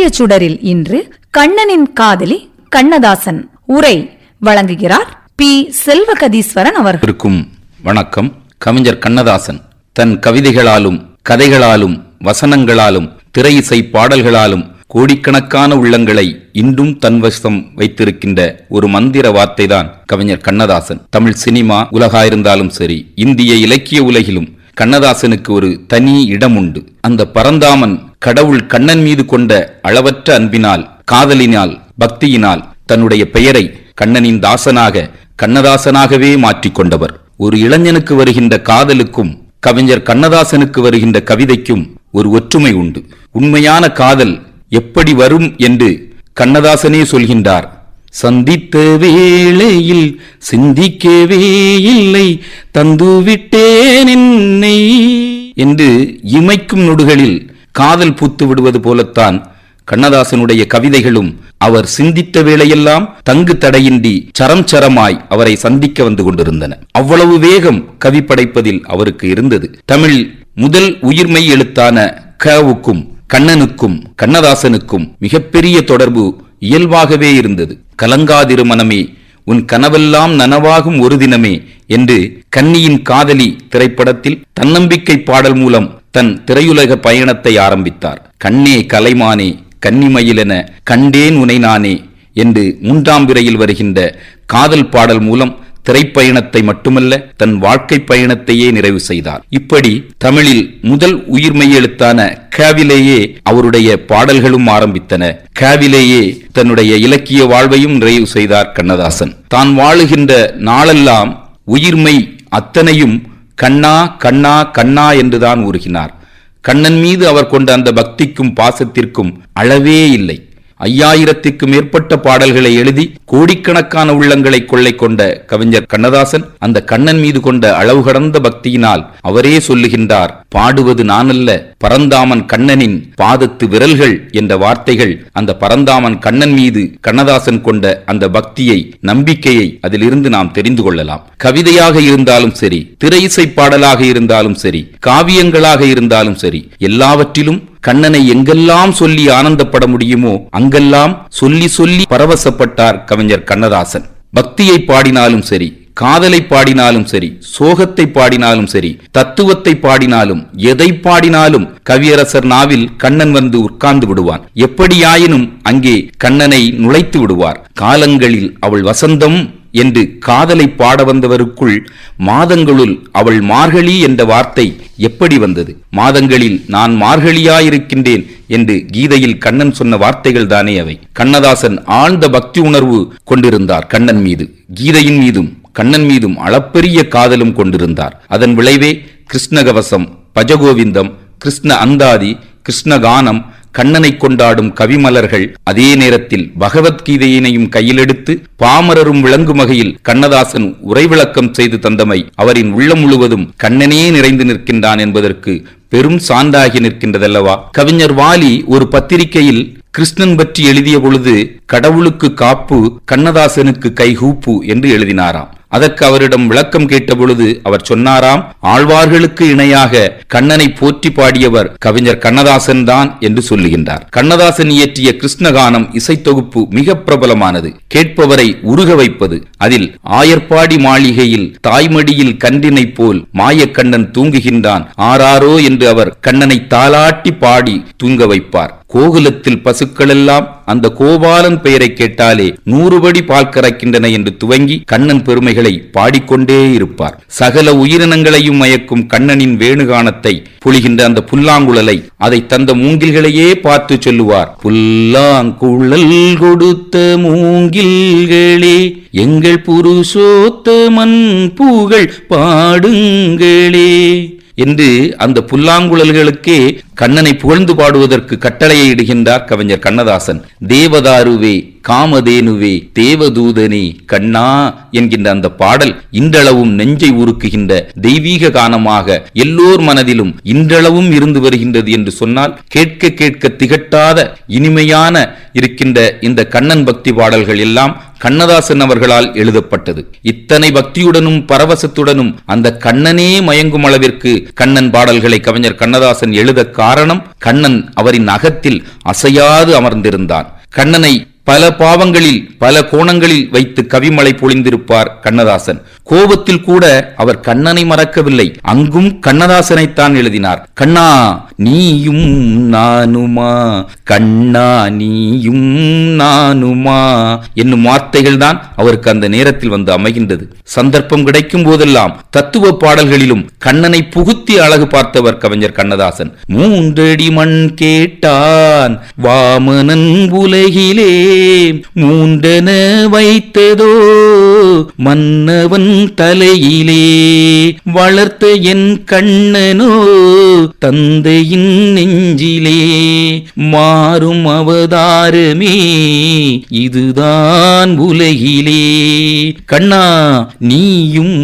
இலக்கிய சுடரில் இன்று கண்ணனின் காதலி கண்ணதாசன் உரை வழங்குகிறார் பி. செல்வகதீஸ்வரன் அவர்களுக்கும் வணக்கம். கவிஞர் கண்ணதாசன் தன் கவிதைகளாலும் கதைகளாலும் வசனங்களாலும் திரை இசை பாடல்களாலும் கோடிக்கணக்கான உள்ளங்களை இன்றும் தன்வசம் வைத்திருக்கின்ற ஒரு மந்திர வார்த்தைதான் கவிஞர் கண்ணதாசன். தமிழ் சினிமா உலகாயிருந்தாலும் சரி, இந்திய இலக்கிய உலகிலும் கண்ணதாசனுக்கு ஒரு தனி இடம் உண்டு. அந்த பரந்தாமன் கடவுள் கண்ணன் மீது கொண்ட அளவற்ற அன்பினால், காதலினால், பக்தியினால் தன்னுடைய பெயரை கண்ணனின் தாசனாக கண்ணதாசனாகவே மாற்றிக்கொண்டவர். ஒரு இளைஞனுக்கு வருகின்ற காதலுக்கும் கவிஞர் கண்ணதாசனுக்கு வருகின்ற கவிதைக்கும் ஒரு ஒற்றுமை உண்டு. உண்மையான காதல் எப்படி வரும் என்று கண்ணதாசனே சொல்கின்றார். சந்தித்த வேளையில் சிந்திக்கவே இல்லை, தந்துவிட்டேன் என்னை என்று இமைக்கும் நொடுகளில் காதல் பூத்து விடுவது போலத்தான் கண்ணதாசனுடைய கவிதைகளும் அவர் சிந்தித்த வேளையெல்லாம் தங்கு தடையின்றி சரம் சரமாய் அவரை சந்திக்க வந்து கொண்டிருந்தன. அவ்வளவு வேகம் கவி படைப்பதில் அவருக்கு இருந்தது. தமிழ் முதல் உயிர்மெய் எழுத்தான கவுக்கும் கண்ணனுக்கும் கண்ணதாசனுக்கும் மிகப்பெரிய தொடர்பு இயல்பாகவே இருந்தது. கலங்காதிரு மனமே, உன் கனவெல்லாம் நனவாகும் ஒரு தினமே என்று கன்னியின் காதலி திரைப்படத்தில் தன்னம்பிக்கை பாடல் மூலம் தன் திரையுலக பயணத்தை ஆரம்பித்தார். கண்ணே கலைமானே கன்னிமயிலென கண்டேன் உனை நானே என்று 3ஆம் பிறையில் வருகின்ற காதல் பாடல் மூலம் திரைப்பயணத்தை மட்டுமல்ல, தன் வாழ்க்கை பயணத்தையே நிறைவு செய்தார். இப்படி தமிழில் முதல் உயிர்மெய் எழுத்தான காவிலேயே அவருடைய பாடல்களும் ஆரம்பித்தன. காவிலேயே தன்னுடைய இலக்கிய வாழ்வையும் நிறைவு செய்தார் கண்ணதாசன். தான் வாழுகின்ற நாளெல்லாம் உயிர்மெய் அத்தனையும் கண்ணா கண்ணா கண்ணா என்றுதான் உருகினார். கண்ணன் மீது அவர் கொண்ட அந்த பக்திக்கும் பாசத்திற்கும் அளவே இல்லை. 5000க்கும் மேற்பட்ட பாடல்களை எழுதி கோடிக்கணக்கான உள்ளங்களை கொள்ளை கொண்ட கவிஞர் கண்ணதாசன் அந்த கண்ணன் மீது கொண்ட அளவு கடந்த பக்தியினால் அவரே சொல்லுகின்றார், பாடுவது நானல்ல பரந்தாமன் கண்ணனின் பாதத்து விரல்கள் என்ற வார்த்தைகள் அந்த பரந்தாமன் கண்ணன் மீது கண்ணதாசன் கொண்ட அந்த பக்தியை, நம்பிக்கையை அதிலிருந்து நாம் தெரிந்து கொள்ளலாம். கவிதையாக இருந்தாலும் சரி, திரை இசை பாடலாக இருந்தாலும் சரி, காவியங்களாக இருந்தாலும் சரி, எல்லாவற்றிலும் கண்ணனை எங்கெல்லாம் சொல்லி ஆனந்தப்பட முடியுமோ அங்கெல்லாம் சொல்லி சொல்லி பரவசப்பட்டார் கவிஞர் கண்ணதாசன். பக்தியை பாடினாலும் சரி, காதலை பாடினாலும் சரி, சோகத்தை பாடினாலும் சரி, தத்துவத்தை பாடினாலும், எதை பாடினாலும் கவியரசர் நாவில் கண்ணன் வந்து உட்கார்ந்து விடுவான். எப்படியாயினும் அங்கே கண்ணனை நுழைத்து விடுவார். காலங்களில் அவள் வசந்தம் என்று காதலை பாட வந்தவருக்குள் மாதங்களுள் அவள் மார்கழி என்ற வார்த்தை எப்படி வந்தது? மாதங்களில் நான் மார்கழியாயிருக்கின்றேன் என்று கீதையில் கண்ணன் சொன்ன வார்த்தைகள் தானே அவை. கண்ணதாசன் ஆழ்ந்த பக்தி உணர்வு கொண்டிருந்தார் கண்ணன் மீது. கீதையின் மீதும் கண்ணன் மீதும் அளப்பெரிய காதலும் கொண்டிருந்தார். அதன் விளைவே கிருஷ்ணகவசம், பஜகோவிந்தம், கிருஷ்ண அந்தாதி, கிருஷ்ணகானம், கண்ணனை கொண்டாடும் கவிமலர்கள், அதே நேரத்தில் பகவத்கீதையினையும் கையிலெடுத்து பாமரரும் விளங்கும் வகையில் கண்ணதாசன் உரை விளக்கம் செய்து தந்தமை அவரின் உள்ளம் முழுவதும் கண்ணனே நிறைந்து நிற்கின்றான் என்பதற்கு பெரும் சான்றாகி நிற்கின்றதல்லவா? கவிஞர் வாலி ஒரு பத்திரிகையில் கிருஷ்ணன் பற்றி எழுதிய பொழுது கடவுளுக்கு காப்பு, கண்ணதாசனுக்கு கைகூப்பு என்று எழுதினாராம். அதற்கு அவரிடம் விளக்கம் கேட்ட பொழுது அவர் சொன்னாராம், ஆழ்வார்களுக்கு இணையாக கண்ணனை போற்றி பாடியவர் கவிஞர் கண்ணதாசன் தான் என்று சொல்லுகின்றார். கண்ணதாசன் இயற்றிய கிருஷ்ணகானம் இசைத்தொகுப்பு மிக பிரபலமானது, கேட்பவரை உருக வைப்பது. அதில் ஆயர்பாடி மாளிகையில் தாய்மடியில் கன்றினை போல் மாயக்கண்ணன் தூங்குகின்றான் ஆராரோ என்று அவர் கண்ணனை தாலாட்டி பாடி தூங்க வைப்பார். கோகுலத்தில் பசுக்களெல்லாம் அந்த கோபாலன் பெயரை கேட்டாலே 100 படி பால் கறக்கின்றன என்று துவங்கி கண்ணன் பெருமைகளை பாடிக்கொண்டே இருப்பார். சகல உயிரினங்களையும் மயக்கும் கண்ணனின் வேணுகானத்தை பொழிகின்ற அந்த புல்லாங்குழலை, அதை தந்த மூங்கில்களையே பார்த்து சொல்லுவார். புல்லாங்குழல் கொடுத்த மூங்கில்களே, எங்கள் புருஷோத்தமன் புகழ் பாடுங்களே என்று அந்த புல்லாங்குழல்களுக்கே கண்ணனை புகழ்ந்து பாடுவதற்கு கட்டளையை இடுகின்றார் கவிஞர் கண்ணதாசன். தேவதாருவே காமதேனுவே தேவதூதனே கண்ணா என்கின்ற அந்த பாடல் இன்றளவும் நெஞ்சை உருக்குகின்ற தெய்வீக கானமாக எல்லோர் மனதிலும் இன்றளவும் இருந்து வருகின்றது என்று சொன்னால் கேட்க கேட்க திகட்டாத இனிமையான இருக்கின்ற இந்த கண்ணன் பக்தி பாடல்கள் எல்லாம் கண்ணதாசன் அவர்களால் எழுதப்பட்டது. இத்தனை பக்தியுடனும் பரவசத்துடனும் அந்த கண்ணனே மயங்கும் அளவிற்கு கண்ணன் பாடல்களை கவிஞர் கண்ணதாசன் எழுத காரணம், கண்ணன் அவரின் அகத்தில் அசையாது அமர்ந்திருந்தான். கண்ணனை பல பாவங்களில் பல கோணங்களில் வைத்து கவிமழை பொழிந்திருப்பார் கண்ணதாசன். கோபத்தில் கூட அவர் கண்ணனை மறக்கவில்லை, அங்கும் கண்ணதாசனைத்தான் எழுதினார். கண்ணா நீயும் நானுமா, கண்ணா நீயும் நானுமா என்னும் வார்த்தைகள் தான் அவருக்கு அந்த நேரத்தில் வந்து அமைகின்றது. சந்தர்ப்பம் கிடைக்கும் போதெல்லாம் தத்துவ பாடல்களிலும் கண்ணனை புகுத்தி அழகு பார்த்தவர் கவிஞர் கண்ணதாசன். மூன்றடி மண் கேட்டான் வாமனன் உலகிலே, மூன்றென வைத்ததோ மன்னவன் தலையிலே, வளர்த்த என் கண்ணனோ தந்தையின் நெஞ்சிலே, மாறும் அவதாரமே இதுதான் உலகிலே, கண்ணா நீயும்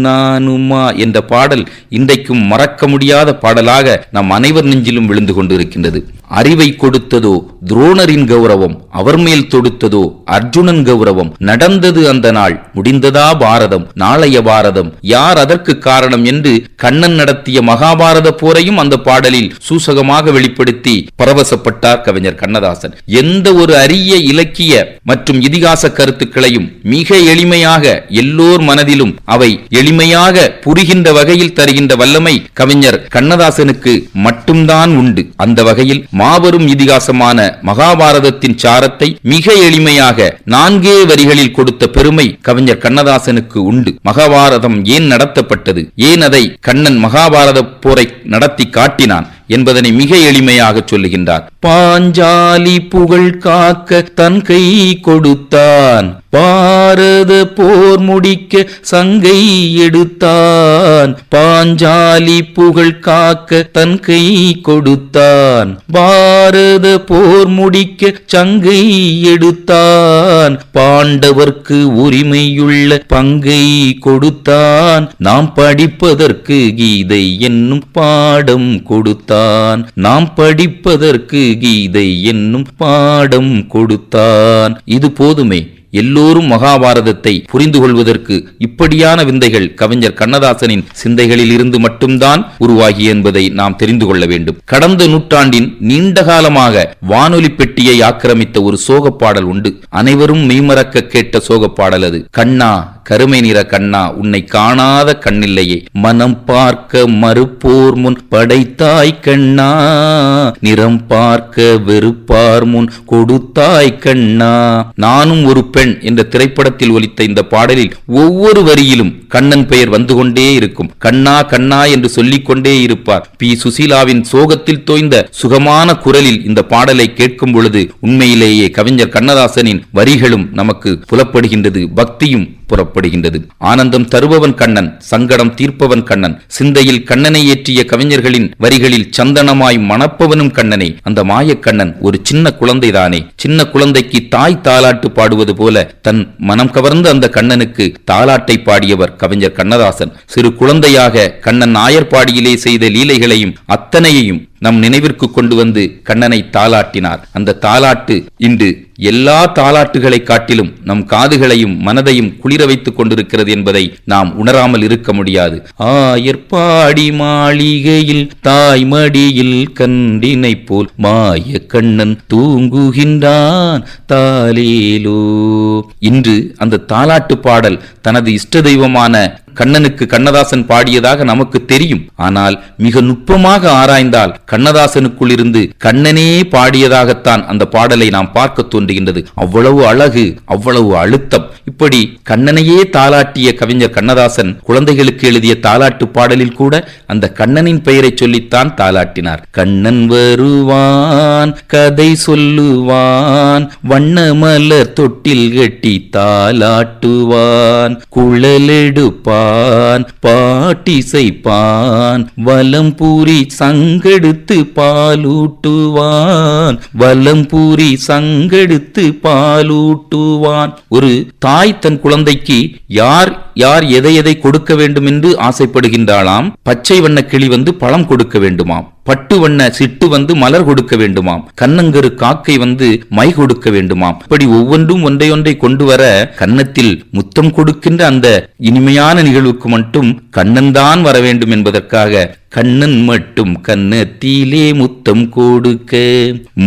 நானுமா என்ற பாடல் இன்றைக்கும் மறக்க முடியாத பாடலாக நம் அனைவர் நெஞ்சிலும் விழுந்து கொண்டிருக்கின்றது. அறிவை கொடுத்ததோ துரோணரின் கௌரவம், அவர் மேல் தொடுத்ததோ அர்ஜுனன் கௌரவம், நடந்தது அந்த நாள், முடிந்ததா பாரதம், நாளைய பாரதம், யார் அதற்கு காரணம் என்று கண்ணன் நடத்திய மகாபாரத போரையும் அந்த பாடலில் சூசகமாக வெளிப்படுத்தி பரவசப்பட்டார் கவிஞர் கண்ணதாசன். எந்த ஒரு அரிய இலக்கிய மற்றும் இதிகாச கருத்துக்களையும் மிக எளிமையாக எல்லோர் மனதிலும் அவை எளிமையாக புரிகின்ற வகையில் தருகின்ற வல்லமை கவிஞர் கண்ணதாசனுக்கு மட்டும்தான் உண்டு. அந்த வகையில் மாபெரும் இதிகாசமான மகாபாரதத்தின் சாரத்தை மிக எளிமையாக 4 வரிகளில் கொடுத்த பெருமை கவிஞர் கண்ணதாசனுக்கு உண்டு. மகாபாரதம் ஏன் நடத்தப்பட்டது, ஏன் அதை கண்ணன் மகாபாரத போரை நடத்தி காட்டினான் என்பதனை மிக எளிமையாக சொல்லுகின்றார். பாஞ்சாலி புகழ் காக்க தன் கை கொடுத்தான், பாரத போர் முடிக்க சங்கை எடுத்தான், பாஞ்சாலி புகழ் காக்க தன் கை கொடுத்தான், பாரத போர் முடிக்க சங்கை எடுத்தான், பாண்டவர்க்கு உரிமையுள்ள பங்கை கொடுத்தான், நாம் படிப்பதற்கு கீதை என்னும் பாடம் கொடுத்தான், நாம் படிப்பதற்கு கீதை என்னும் பாடம் கொடுத்தான். இது போதுமே, எல்லோரும் மகாபாரதத்தை புரிந்து கொள்வதற்கு இப்படியான விந்தைகள் கவிஞர் கண்ணதாசனின் சிந்தைகளில் இருந்து மட்டும்தான் உருவாகி என்பதை நாம் தெரிந்து கொள்ள வேண்டும். கடந்த நூற்றாண்டின் நீண்ட காலமாக வானொலி பெட்டியை ஆக்கிரமித்த ஒரு சோக பாடல் உண்டு. அனைவரும் மெய்மறக்க கேட்ட சோக பாடல் அது. கண்ணா கருமை நிற கண்ணா உன்னை காணாத கண்ணில்லையே, மனம் பார்க்க மறுப்போர் முன் படைத்தாய் கண்ணா, நிறம் பார்க்க வெறுப்பார் முன் கொடுத்தாய் கண்ணா. நானும் ஒரு பெண் என்ற திரைப்படத்தில் ஒலித்த இந்த பாடலில் ஒவ்வொரு வரியிலும் கண்ணன் பெயர் வந்து கொண்டே இருக்கும். கண்ணா கண்ணா என்று சொல்லிக் கொண்டே இருப்பார். பி சுசீலாவின் சோகத்தில் தோய்ந்த சுகமான குரலில் இந்த பாடலை கேட்கும் பொழுது உண்மையிலேயே கவிஞர் கண்ணதாசனின் வரிகளும் நமக்கு புலப்படுகின்றது, பக்தியும் புறப்படுகின்றது. ஆனந்தம் தருபவன் கண்ணன், சங்கடம் தீர்ப்பவன் கண்ணன், சிந்தையில் கண்ணனை ஏற்றிய கவிஞர்களின் வரிகளில் சந்தனமாய் மணப்பவனும் கண்ணனே. அந்த மாயக்கண்ணன் ஒரு சின்ன குழந்தைதானே, சின்ன குழந்தைக்கு தாய் தாலாட்டு பாடுவது போல தன் மனம் கவர்ந்த அந்த கண்ணனுக்கு தாலாட்டை பாடியவர் கவிஞர் கண்ணதாசன். சிறு குழந்தையாக கண்ணன் ஆயர்பாடியிலே செய்த லீலைகளையும் அத்தனையையும் நம் நினைவிற்கு கொண்டு வந்து கண்ணனை தாலாட்டினார். அந்த தாலாட்டு இன்று எல்லா தாலாட்டுகளை காட்டிலும் நம் காதுகளையும் மனதையும் குளிர வைத்துக் கொண்டிருக்கிறது என்பதை நாம் உணராமல் இருக்க முடியாது. ஆயர்பாடி மாளிகையில் தாய்மடியில் கண்டினை போல் மாய கண்ணன் தூங்குகின்றான் தாலேலோ. இன்று அந்த தாலாட்டு பாடல் தனது இஷ்ட தெய்வமான கண்ணனுக்கு கண்ணதாசன் பாடியதாக நமக்கு தெரியும். ஆனால் மிக நுட்பமாக ஆராய்ந்தால் கண்ணதாசனுக்குள் இருந்து கண்ணனே பாடியதாகத்தான் அந்த பாடலை நாம் பார்க்க தோன்றுகின்றது. அவ்வளவு அழகு, அவ்வளவு அழுத்தம். இப்படி கண்ணனையே தாலாட்டிய கவிஞர் கண்ணதாசன் குழந்தைகளுக்கு எழுதிய தாலாட்டு பாடலில் கூட அந்த கண்ணனின் பெயரை சொல்லித்தான் தாலாட்டினார். கண்ணன் வருவான் கதை சொல்லுவான், வண்ணமலர் தொட்டில் கட்டி தாலாட்டுவான், குழலெடுப்பான் பாட்டிசைப்பான், வலம்பூரி சங்கெடுத்து பாலூட்டுவான், வலம்பூரி சங்கெடுத்து பாலூட்டுவான். ஒரு தாய் தன் குழந்தைக்கு யார் எதை எதை கொடுக்க வேண்டும் என்று ஆசைப்படுகின்றாளாம். பச்சை வண்ண கிளி வந்து பழம் கொடுக்க வேண்டுமாம். பட்டு வண்ண சிட்டு வந்து மலர் கொடுக்க வேண்டுமாம், கண்ணங்கரு காக்கை வந்து மை கொடுக்க வேண்டுமாம். இப்படி ஒவ்வொன்றும் ஒன்றையொன்றை கொண்டு வர கன்னத்தில் முத்தம் கொடுக்கின்ற அந்த இனிமையான நிகழ்வுக்கு மட்டும் கண்ணன் தான் வர வேண்டும் என்பதற்காக கண்ணன் மட்டும் கன்னத்திலே முத்தம் கொடுக்க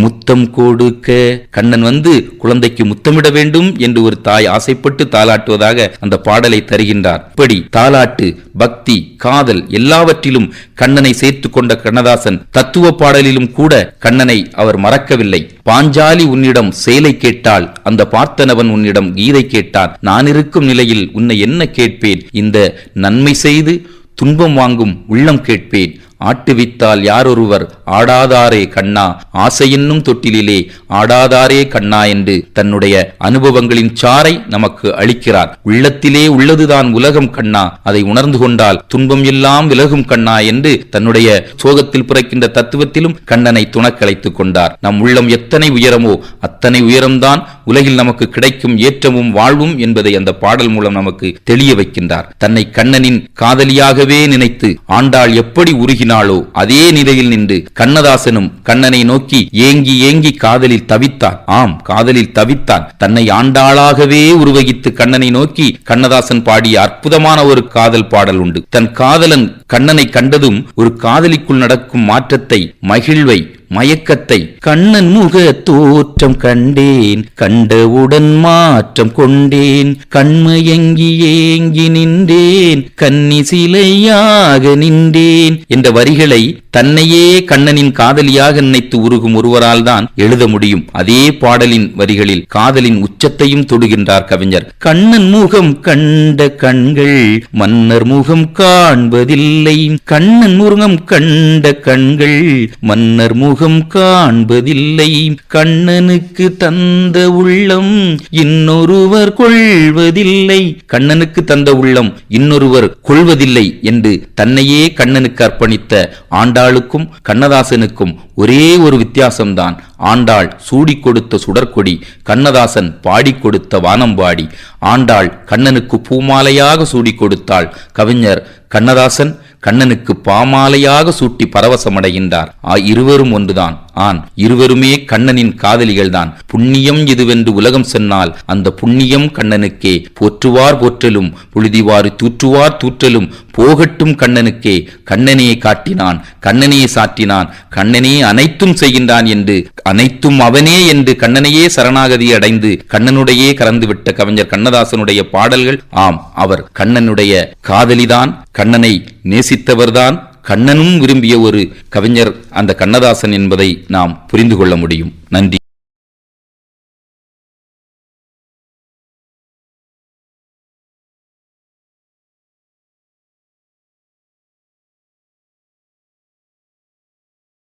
முத்தம் கொடுக்க, கண்ணன் வந்து குழந்தைக்கு முத்தமிட வேண்டும் என்று ஒரு தாய் ஆசைப்பட்டு தாலாட்டுவதாக அந்த பாடலை தருகின்றார். இப்படி தாலாட்டு, பக்தி, காதல் எல்லாவற்றிலும் கண்ணனை சேர்த்து கொண்ட கண்ணதாசன் தத்துவ பாடலிலும் கூட கண்ணனை அவர் மறக்கவில்லை. பாஞ்சாலி உன்னிடம் சேலை கேட்டால், அந்த பார்த்தனவன் உன்னிடம் கீதை கேட்டான், நான் இருக்கும் நிலையில் உன்னை என்ன கேட்பேன், இந்த நன்மை செய்து துன்பம் வாங்கும் உள்ளம் கேட்பேன், ஆட்டுவித்தால் யாரொருவர் ஆடாதாரே கண்ணா, ஆசையென்னும் தொட்டிலே ஆடாதாரே கண்ணா என்று தன்னுடைய அனுபவங்களின் சாரை நமக்கு அளிக்கிறார். உள்ளத்திலே உள்ளதுதான் உலகம் கண்ணா, அதை உணர்ந்து கொண்டால் துன்பம் எல்லாம் விலகும் கண்ணா என்று தன்னுடைய சோகத்தில் பிறக்கின்ற தத்துவத்திலும் கண்ணனை துணக்கலைத்துக் கொண்டார். நம் உள்ளம் எத்தனை உயரமோ அத்தனை உயரம்தான் உலகில் நமக்கு கிடைக்கும் ஏற்றமும் வாழ்வும் என்பதை அந்த பாடல் மூலம் நமக்கு தெளிய வைக்கின்றார். தன்னை கண்ணனின் காதலியாகவே நினைத்து ஆண்டாள் எப்படி உருகினாளோ அதே நிலையில் நின்று கண்ணதாசனும் கண்ணனை நோக்கி ஏங்கி ஏங்கி காதலில் தவித்தான். ஆம், காதலில் தவித்தான். தன்னை ஆண்டாளாகவே உருவகித்து கண்ணனை நோக்கி கண்ணதாசன் பாடிய அற்புதமான ஒரு காதல் பாடல் உண்டு. தன் காதலன் கண்ணனை கண்டதும் ஒரு காதலிக்குள் நடக்கும் மாற்றத்தை, மகிழ்வை, மயக்கத்தை, கண்ணன் முக தோற்றம் கண்டேன், கண்டவுடன் மாற்றம் கொண்டேன், கண்மயங்கி ஏங்கி நின்றேன், கன்னி சிலையாக நின்றேன் என்ற வரிகளை தன்னையே கண்ணனின் காதலியாக நினைத்து உருகும் ஒருவரால் தான் எழுத முடியும். அதே பாடலின் வரிகளில் காதலின் உச்சத்தையும் தொடுகின்றார் கவிஞர். கண்ணன் முகம் கண்ட கண்கள் மன்னர் முகம் காண்பதில்லை, கண்ணன் முகம் கண்ட கண்கள் மன்னர் முகம் காண்பதில்லை, கண்ணனுக்கு தந்த உள்ளம் இன்னொருவர் கொள்வதில்லை, கண்ணனுக்கு தந்த உள்ளம் இன்னொருவர் கொள்வதில்லை என்று தன்னையே கண்ணனுக்கு அர்ப்பணித்த ஆண்டாளுக்கும் கண்ணதாசனுக்கும் ஒரே ஒரு வித்தியாசம்தான். ஆண்டாள் சூடி கொடுத்த சுடற்கொடி, கண்ணதாசன் பாடி கொடுத்த வானம்பாடி. ஆண்டாள் கண்ணனுக்கு பூமாலையாக சூடி கொடுத்தாள், கவிஞர் கண்ணதாசன் கண்ணனுக்கு பாமாலையாக சூட்டி பரவசமடைகின்றார். இருவரும் ஒன்றுதான். ஆன், இருவருமே கண்ணனின் காதலிகள்தான். புண்ணியம் எதுவென்று உலகம் சொன்னால் அந்த புண்ணியம் கண்ணனுக்கே. போற்றுவார் போற்றலும் புழுதிவாறு தூற்றுவார் தூற்றலும் போகட்டும் கண்ணனுக்கே. கண்ணனே காட்டினான், கண்ணனே சாற்றினான், கண்ணனே அனைத்தும் செய்கின்றான் என்று, அனைத்தும் அவனே என்று கண்ணனையே சரணாகதி அடைந்து கண்ணனுடையே கலந்துவிட்ட கவிஞர் கண்ணதாசனுடைய பாடல்கள். ஆம், அவர் கண்ணனுடைய காதலிதான், கண்ணனை நேசித்தவர்தான், கண்ணனும் விரும்பிய ஒரு கவிஞர் அந்த கண்ணதாசன் என்பதை நாம் புரிந்து கொள்ள முடியும். நன்றி.